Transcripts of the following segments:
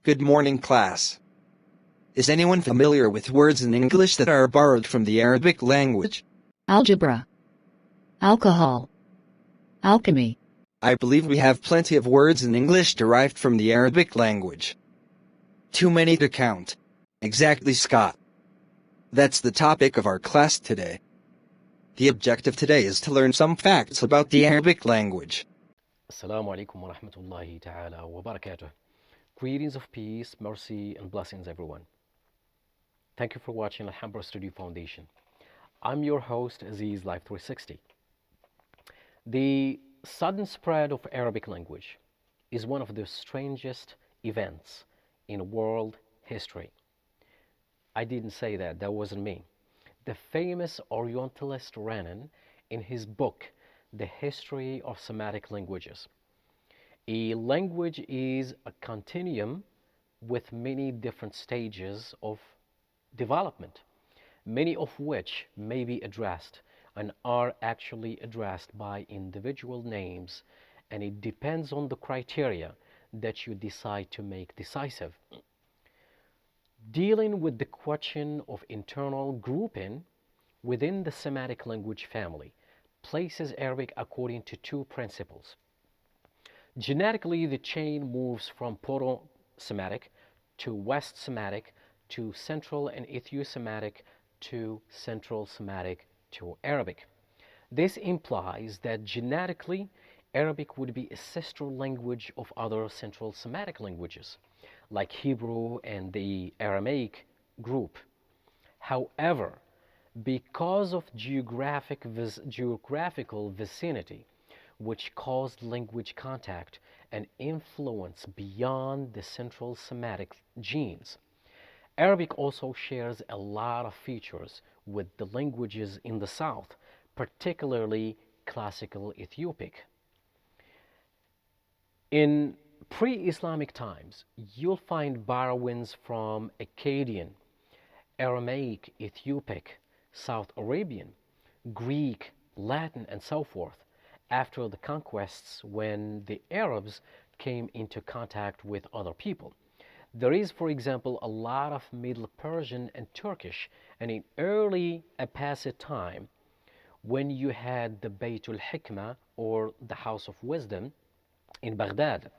Good morning, class. Is anyone familiar with words in English that are borrowed from the Arabic language? Algebra, alcohol, alchemy. I believe we have plenty of words in English derived from the Arabic language. Too many to count. Exactly, Scott. That's the topic of our class today. The objective today is to learn some facts about the Arabic language. Assalamu alaikum wa rahmatullahi ta'ala wa barakatuh. Greetings of peace, mercy, and blessings, everyone. Thank you for watching Alhambra Studio Foundation. I'm your host, Aziz Life 360. The sudden spread of Arabic language is one of the strangest events in world history. I didn't say that, that wasn't me. The famous Orientalist Renan, in his book, The History of Semitic Languages. A language is a continuum with many different stages of development, many of which may be addressed and are actually addressed by individual names, and it depends on the criteria that you decide to make decisive. Dealing with the question of internal grouping within the Semitic language family places Arabic according to two principles. Genetically, the chain moves from Proto-Semitic to West Semitic to Central and Ethio-Semitic to Central Semitic to Arabic. This implies that genetically, Arabic would be a sister language of other Central Semitic languages, like Hebrew and the Aramaic group. However, because of geographical vicinity, which caused language contact and influence beyond the Central Semitic genes, Arabic also shares a lot of features with the languages in the south, particularly Classical Ethiopic. In pre-Islamic times, you'll find borrowings from Akkadian, Aramaic, Ethiopic, South Arabian, Greek, Latin, and so forth, after the conquests when the Arabs came into contact with other people. There is, for example, a lot of Middle Persian and Turkish, and in early Abbasid time, when you had the Baytul Hikmah, or the House of Wisdom, in Baghdad,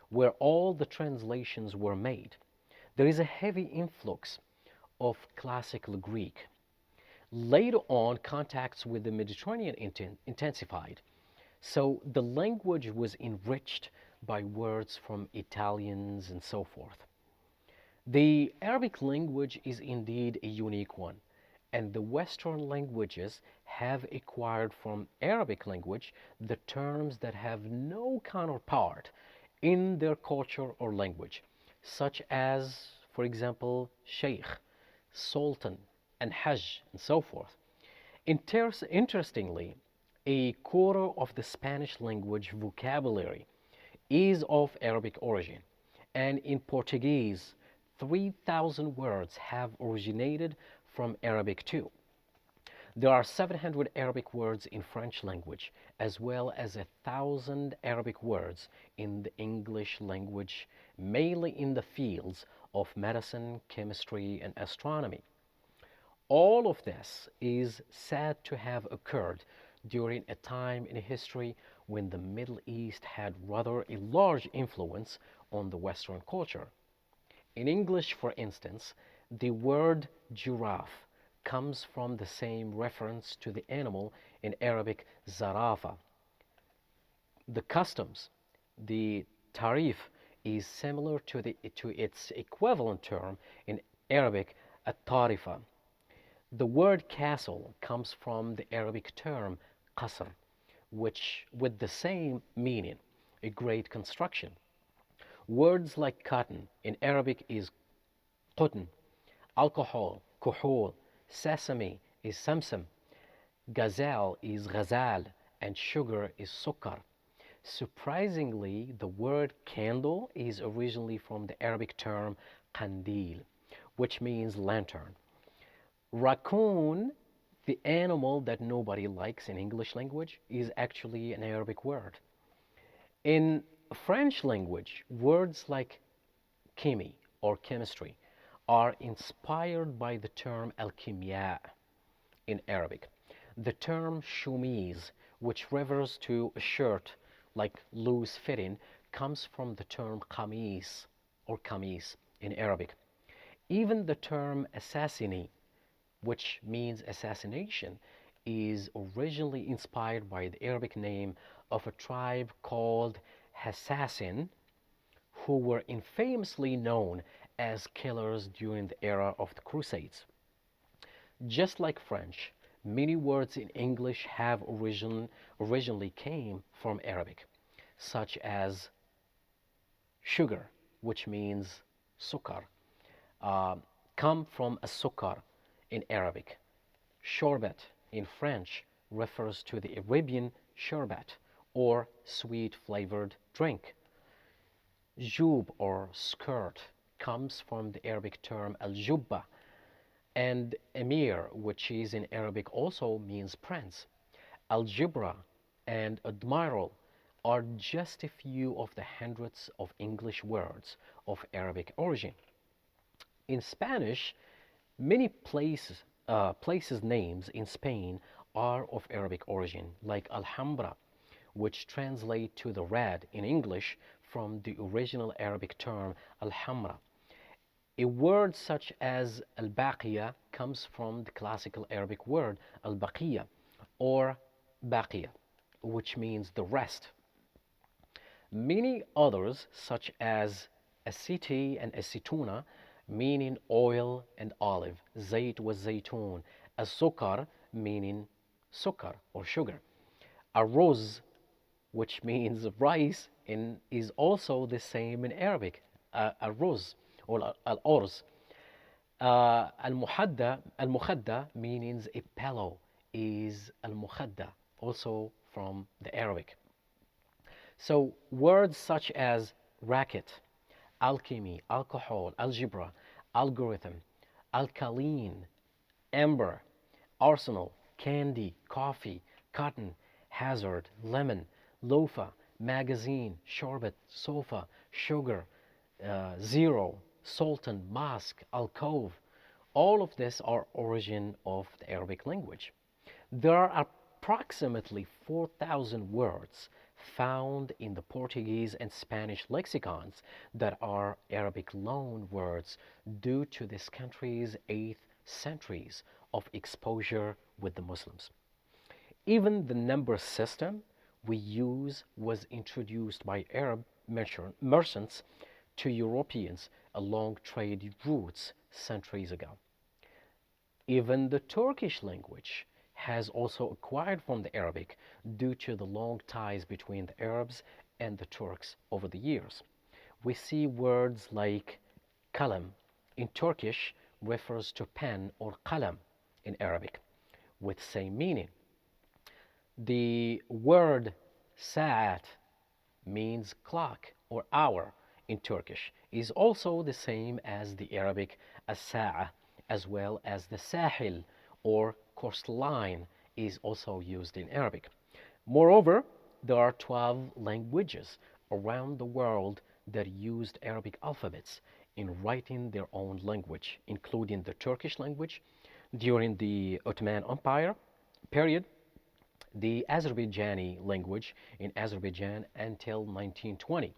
where all the translations were made, there is a heavy influx of Classical Greek. Later on, contacts with the Mediterranean intensified, so the language was enriched by words from Italians and so forth. The Arabic language is indeed a unique one, and the Western languages have acquired from Arabic language the terms that have no counterpart in their culture or language, such as, for example, Sheikh, Sultan, and Hajj, and so forth. Interestingly, a quarter of the Spanish language vocabulary is of Arabic origin, and in Portuguese, 3,000 words have originated from Arabic too. There are 700 Arabic words in French language, as well as 1,000 Arabic words in the English language, mainly in the fields of medicine, chemistry, and astronomy. All of this is said to have occurred during a time in history when the Middle East had rather a large influence on the Western culture. In English, for instance, the word giraffe comes from the same reference to the animal in Arabic, zarafa. The customs, the tarif, is similar to its equivalent term in Arabic, at-tarifa. The word castle comes from the Arabic term qasr, which with the same meaning, a great construction. Words like cotton in Arabic is qutn, alcohol, kuhul, sesame is samsam, gazelle is ghazal, and sugar is sukkar. Surprisingly, the word candle is originally from the Arabic term qandil, which means lantern. Raccoon, the animal that nobody likes in English language, is actually an Arabic word. In French language, words like chemi or chemistry are inspired by the term al-kimya in Arabic. The term shumiz, which refers to a shirt like loose fitting, comes from the term qamis or kamis in Arabic. Even the term assassini, which means assassination, is originally inspired by the Arabic name of a tribe called Hassassin, who were infamously known as killers during the era of the Crusades. Just like French, many words in English have originally came from Arabic, such as sugar, which means sukar, come from a sukar in Arabic. Shorbat in French refers to the Arabian sherbet or sweet flavored drink. Jub or skirt comes from the Arabic term al-jubba, and emir, which is in Arabic also means prince. Algebra and admiral are just a few of the hundreds of English words of Arabic origin. In Spanish, many places names in Spain are of Arabic origin, like Alhambra, which translate to the red in English from the original Arabic term al-hamra. A word such as al-baqiya comes from the classical Arabic word al-baqiya or baqiya, which means the rest. Many others, such as aceti and acetuna, meaning oil and olive, zayt was zaytun, as-sukar, meaning sukar or sugar, arroz, which means rice, is also the same in Arabic, arroz or al-orz. Al-mukhadda means a pillow, is al-mukhadda, also from the Arabic. So words such as racket, alchemy, alcohol, algebra, algorithm, alkaline, amber, arsenal, candy, coffee, cotton, hazard, lemon, loafa, magazine, shorbat, sofa, sugar, zero, sultan, mosque, alcove. All of this are origin of the Arabic language. There are approximately 4,000 words found in the Portuguese and Spanish lexicons that are Arabic loan words due to this country's 8th centuries of exposure with the Muslims. Even the number system we use was introduced by Arab merchants to Europeans along trade routes centuries ago. Even the Turkish language has also acquired from the Arabic due to the long ties between the Arabs and the Turks over the years. We see words like kalam in Turkish refers to pen, or qalam in Arabic, with same meaning. The word sa'at means clock or hour in Turkish, is also the same as the Arabic as-sa'a, as well as the sahil or coastline is also used in Arabic. Moreover, there are 12 languages around the world that used Arabic alphabets in writing their own language, including the Turkish language during the Ottoman Empire period, the Azerbaijani language in Azerbaijan until 1920,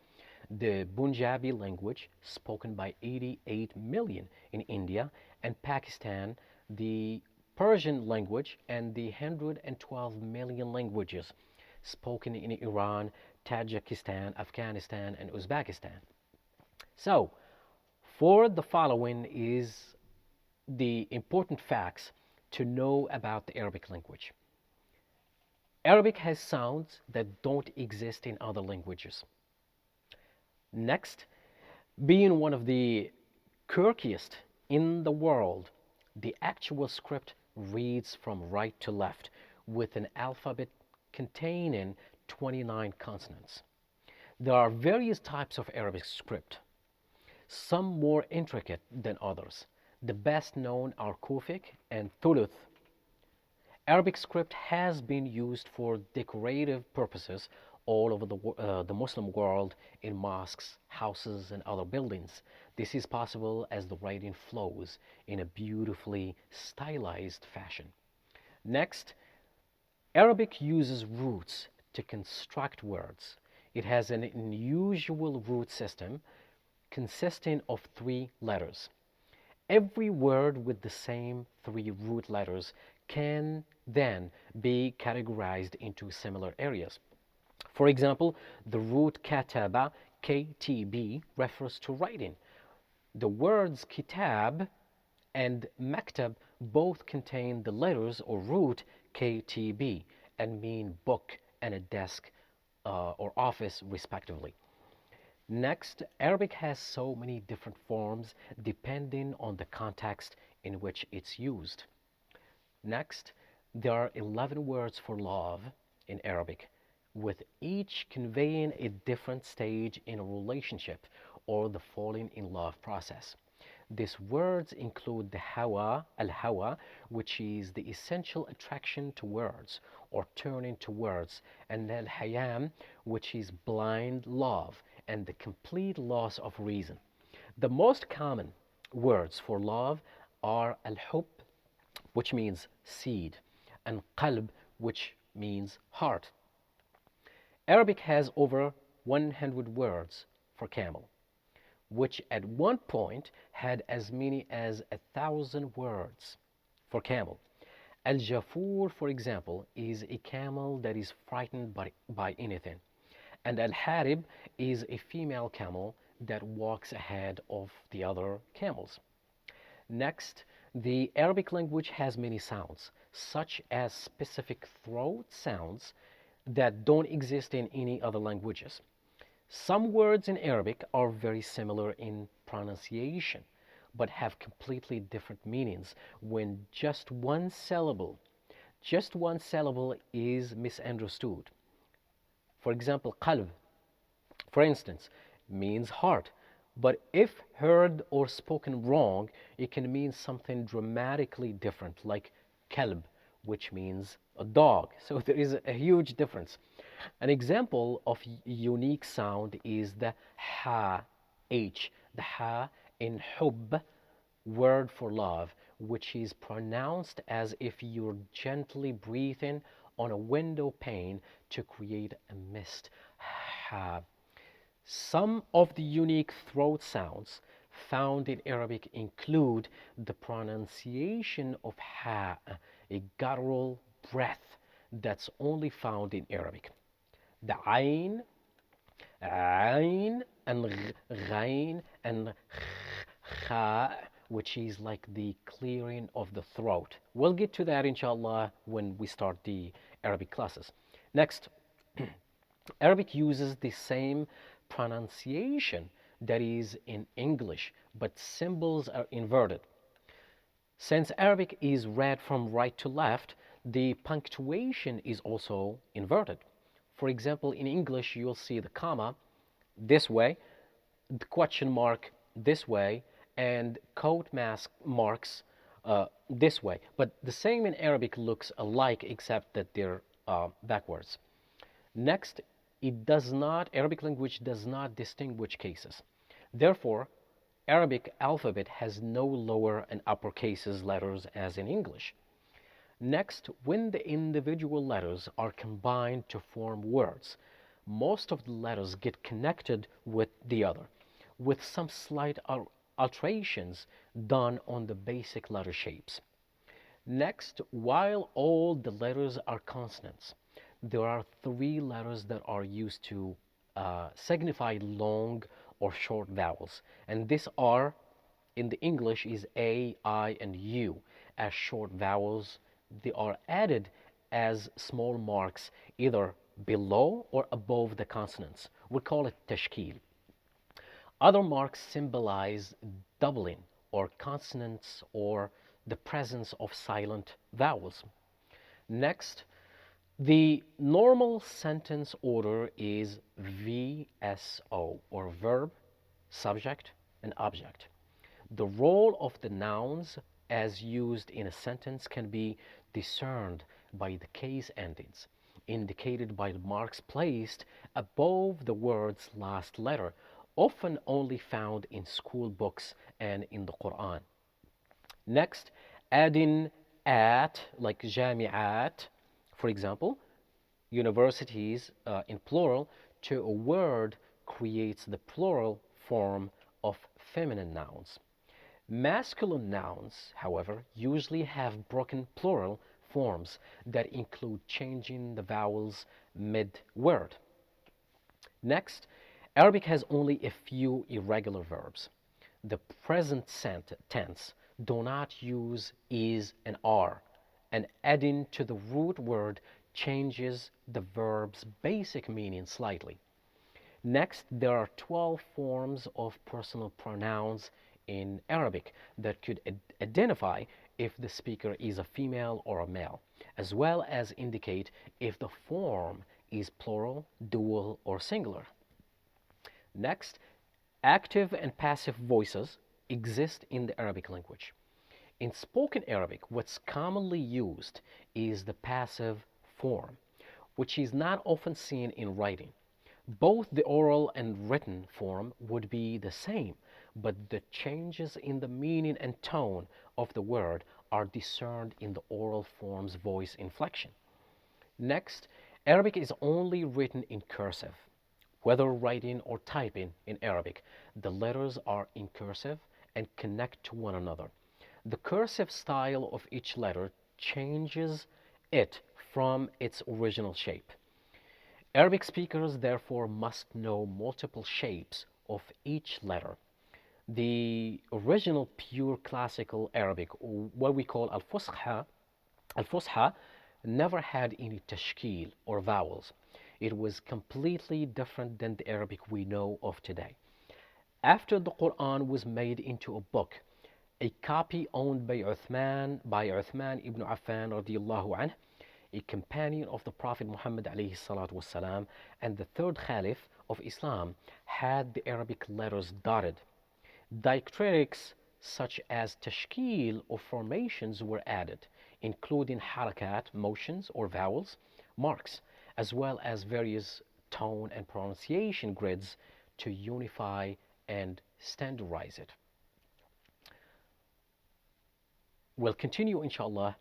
the Punjabi language spoken by 88 million in India and Pakistan, the Persian language, and the 112 million languages spoken in Iran, Tajikistan, Afghanistan, and Uzbekistan. So, for the following is the important facts to know about the Arabic language. Arabic has sounds that don't exist in other languages. Next, being one of the quirkiest in the world, the actual script reads from right to left with an alphabet containing 29 consonants. There are various types of Arabic script, some more intricate than others. The best known are Kufic and Thuluth. Arabic script has been used for decorative purposes all over the Muslim world in mosques, houses, and other buildings. This is possible as the writing flows in a beautifully stylized fashion. Next, Arabic uses roots to construct words. It has an unusual root system consisting of 3 letters. Every word with the same 3 root letters can then be categorized into similar areas. For example, the root kataba, KTB, refers to writing. The words kitab and maktab both contain the letters or root KTB and mean book and a desk or office respectively. Next, Arabic has so many different forms depending on the context in which it's used. Next, there are 11 words for love in Arabic, with each conveying a different stage in a relationship or the falling in love process. These words include the hawa, al-hawa, which is the essential attraction to words or turning to words, and al-hayam, which is blind love and the complete loss of reason. The most common words for love are al-hub, which means seed, and qalb, which means heart. Arabic has over 100 words for camel, which at one point had as many as 1,000 words for camel. Al-Jafur, for example, is a camel that is frightened by anything. And Al-Harib is a female camel that walks ahead of the other camels. Next, the Arabic language has many sounds, such as specific throat sounds that don't exist in any other languages. Some words in Arabic are very similar in pronunciation, but have completely different meanings when just one syllable is misunderstood. For example, qalb, for instance, means heart, but if heard or spoken wrong, it can mean something dramatically different, like kalb, which means a dog. So there is a huge difference. An example of unique sound is the ha, h, the ha in hub, word for love, which is pronounced as if you're gently breathing on a window pane to create a mist. Ha. Some of the unique throat sounds found in Arabic include the pronunciation of ha, a guttural breath that's only found in Arabic. The ayn, and ghain, and kha, which is like the clearing of the throat. We'll get to that inshallah when we start the Arabic classes. Next, Arabic uses the same pronunciation that is in English, but symbols are inverted. Since Arabic is read from right to left, the punctuation is also inverted. For example, in English, you'll see the comma this way, the question mark this way, and quote marks this way. But the same in Arabic looks alike, except that they're backwards. Next, Arabic language does not distinguish cases. Therefore, Arabic alphabet has no lower and upper cases letters as in English. Next, when the individual letters are combined to form words, most of the letters get connected with the other, with some slight alterations done on the basic letter shapes. Next, while all the letters are consonants, there are 3 letters that are used to signify long or short vowels, and these are, in the English, is A, I, and U as short vowels. They are added as small marks either below or above the consonants. We call it tashkil. Other marks symbolize doubling or consonants or the presence of silent vowels. Next, the normal sentence order is VSO, or verb, subject, and object. The role of the nouns as used in a sentence can be discerned by the case endings, indicated by the marks placed above the word's last letter often only found in school books and in the Quran. Next, adding at, like jami'at, for example, universities in plural, to a word creates the plural form of feminine nouns. Masculine nouns, however, usually have broken plural forms that include changing the vowels mid-word. Next, Arabic has only a few irregular verbs. The present tense do not use is and are, and adding to the root word changes the verb's basic meaning slightly. Next, there are 12 forms of personal pronouns in Arabic that could identify if the speaker is a female or a male, as well as indicate if the form is plural, dual, or singular. Next, active and passive voices exist in the Arabic language. In spoken Arabic, what's commonly used is the passive form, which is not often seen in writing. Both the oral and written form would be the same, but the changes in the meaning and tone of the word are discerned in the oral form's voice inflection. Next, Arabic is only written in cursive. Whether writing or typing in Arabic, the letters are in cursive and connect to one another. The cursive style of each letter changes it from its original shape. Arabic speakers therefore must know multiple shapes of each letter. The original pure classical Arabic, what we call al-Fusha, never had any tashkil or vowels. It was completely different than the Arabic we know of today. After the Quran was made into a book, a copy owned by Uthman ibn Affan radiallahu anh, a companion of the Prophet Muhammad alayhi salatu wasalam, and the third Caliph of Islam, had the Arabic letters dotted. Diacritics such as tashkil or formations were added, including harakat, motions or vowels, marks, as well as various tone and pronunciation grids to unify and standardize it. We'll continue inshallah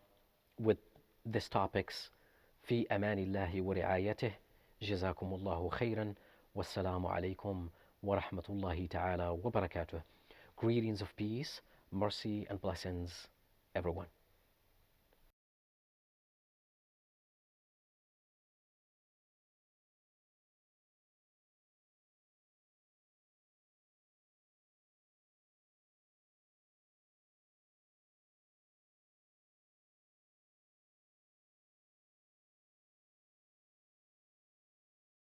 with these topics. في أمان الله ورعايته جزاكم الله خيرا والسلام عليكم ورحمة الله تعالى وبركاته. Greetings of peace, mercy and blessings everyone.